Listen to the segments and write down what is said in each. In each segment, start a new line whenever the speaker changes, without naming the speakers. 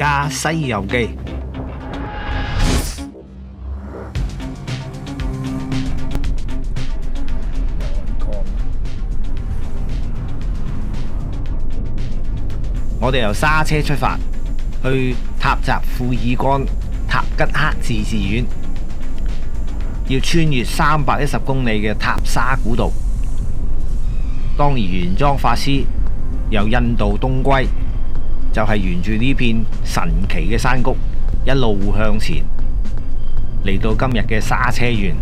家《西遊記》。我哋由沙車出發，去塔澤庫爾干塔吉克自治縣，要穿越310公里嘅塔沙古道。當玄奘法師由印度東歸，就係沿住呢片神奇嘅山谷一路向前，嚟到今日嘅沙車縣。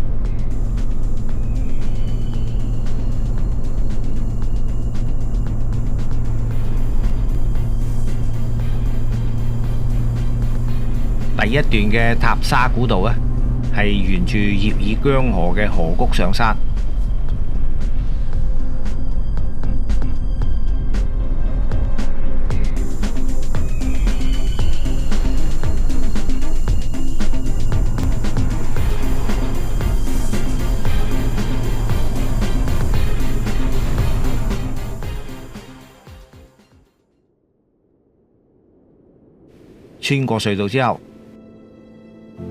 第一段嘅塔沙古道呢，係沿住葉爾羌河嘅河谷上山。穿過隧道之後，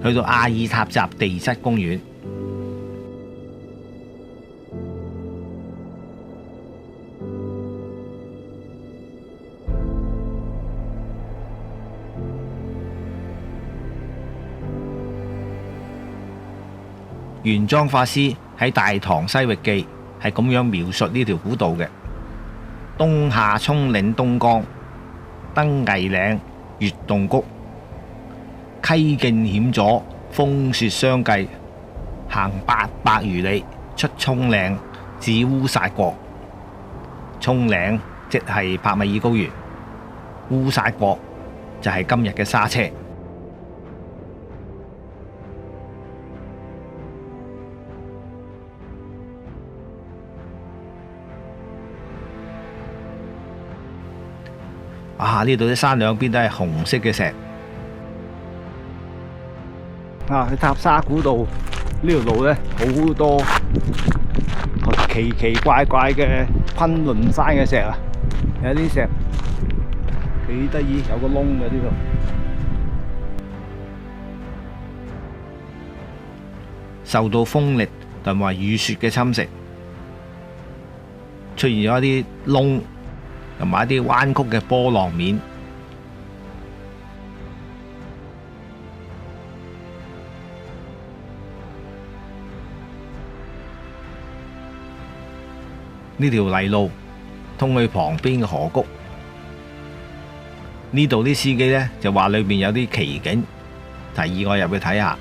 去到阿爾塔扎地質公園。玄奘法師喺《大唐西域記》係咁樣描述呢條古道嘅：冬夏衝嶺東江，登巍嶺，越洞谷，溪徑險阻，風雪相繼，行800餘里，出蔥嶺，至烏薩國。蔥嶺即係帕米爾高原，烏薩國就係今日嘅沙車。呢度啲山兩邊都係紅色嘅石。去塔沙古道呢條路呢，好多奇奇怪怪嘅昆崙山嘅石啊！有啲石幾得意，有個窿嘅呢度。受到風力同埋雨雪嘅侵蝕，出現咗一啲窿，同埋一啲彎曲嘅波浪面。呢條泥路通去旁邊嘅河谷。呢度啲司機呢，就話裏面有啲奇景，提議我入去睇下。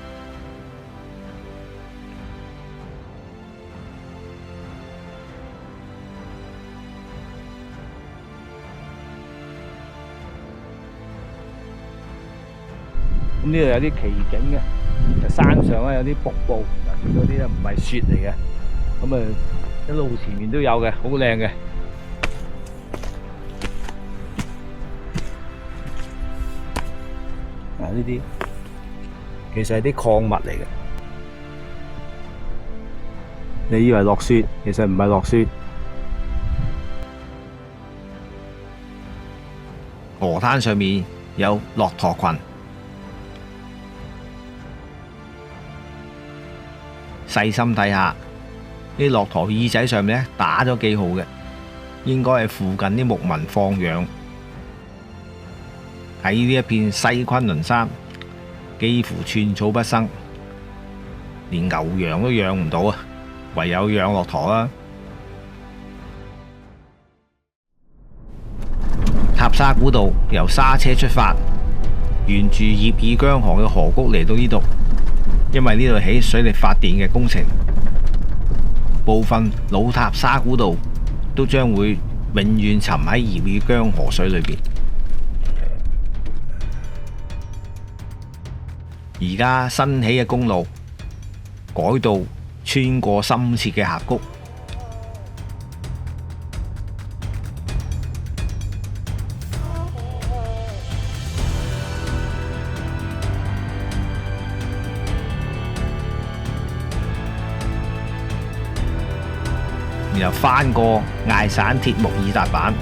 咁呢度有啲奇景嘅，山上咧有啲瀑布，嗰啲咧唔係雪嚟嘅，咁啊一路前面都有嘅，好靚嘅。呢啲其實係啲礦物嚟嘅，你以為落雪，其實唔係落雪。河灘上面有駱駝群。細心睇下，啲駱駝耳仔上面咧打咗記號嘅，應該係附近啲牧民放養。喺呢一片西昆崙山，幾乎寸草不生，連牛羊都養唔到啊，唯有養駱駝啦。塔沙古道由沙車出發，沿住葉爾羌河嘅河谷嚟到呢度。因為呢度起水力發電嘅工程，部分老塔沙古道都將會永遠沉喺葉爾羌河水裏邊。而家新起嘅公路改道穿過深切嘅峽谷，然後翻過艾散鐵木爾達坂，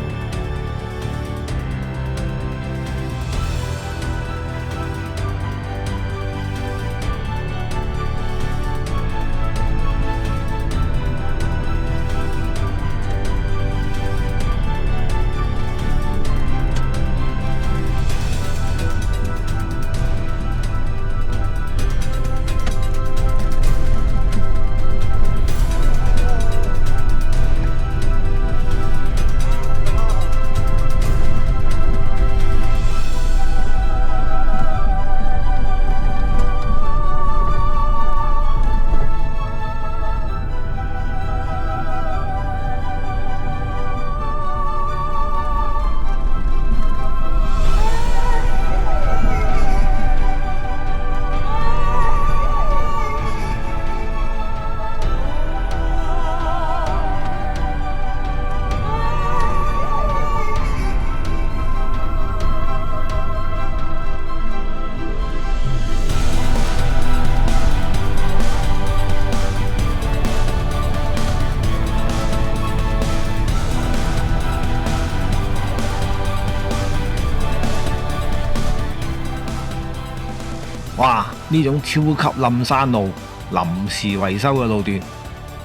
哇！呢種超級冧山路，臨時維修嘅路段，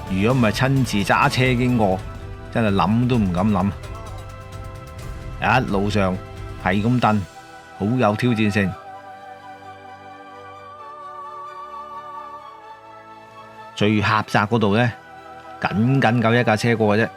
如果唔係親自揸車經過，真係諗都唔敢諗。一路上係咁蹬，好有挑戰性。最狹窄嗰度呢，僅夠一架車過嘅啫。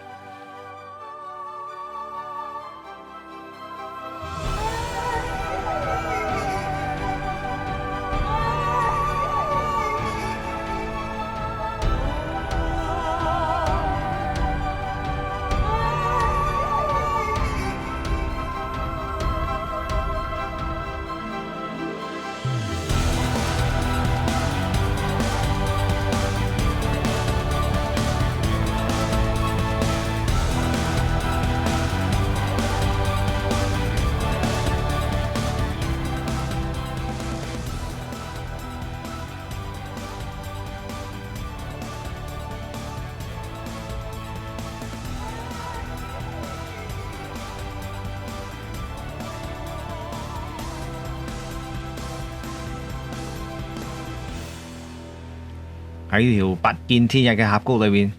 喺條不見天日嘅峽谷裏面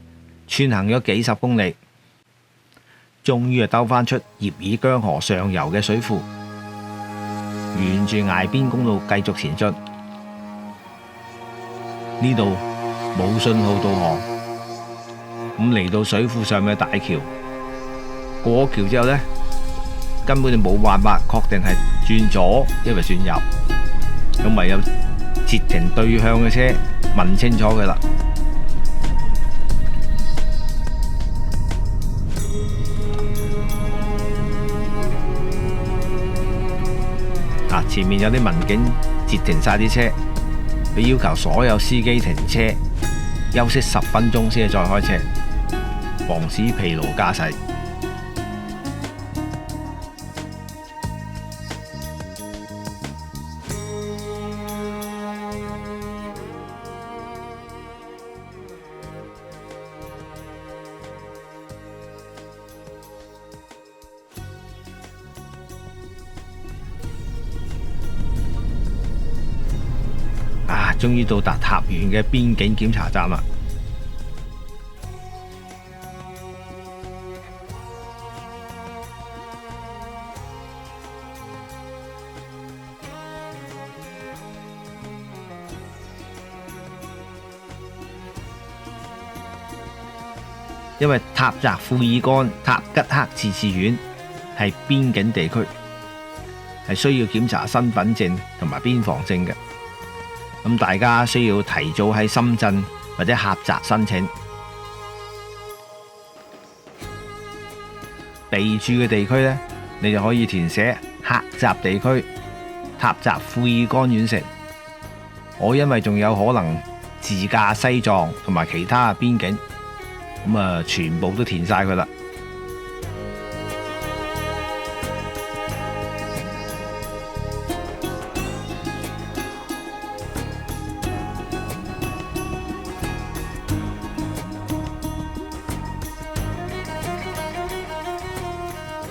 穿行咗幾十公里，終於兜返出葉爾江河上游嘅水庫，沿住崖邊公路繼續前進。呢度冇信號導航，咁嚟到水庫上面嘅大橋，過橋之後呢，根本就冇辦法確定係轉左抑或轉右，咁唯有截停對向嘅車問清楚佢啦。前面有啲民警截停晒啲車，佢要求所有司機停車休息10分鐘先再開車，防止疲勞駕駛。終於到達塔縣嘅邊境檢查站啦！因為塔澤庫爾干塔吉克自治縣係邊境地區，係需要檢查身份證同埋邊防證嘅。咁大家需要提早喺深圳或者狹澤申請。備注嘅地區呢，你就可以填寫狹澤地區塔澤庫爾干縣城。我因為仲有可能自駕西藏同埋其他邊境，咁全部都填晒佢啦。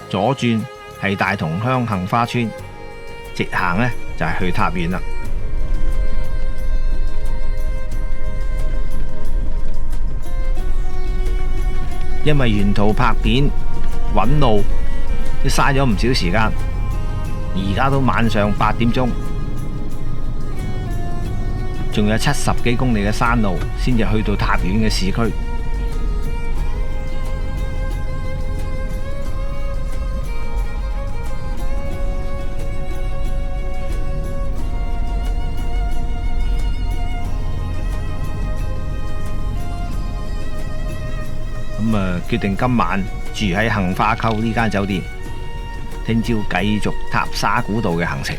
左轉係大同鄉杏花村，直行呢就係去塔縣啦。因為沿途拍片揾路都嘥咗唔少時間，而家都晚上8點鐘，仲有70幾公里嘅山路先至去到塔縣嘅市區。決定今晚住喺杏花溝呢間酒店，聽朝繼續塔沙古道嘅行程。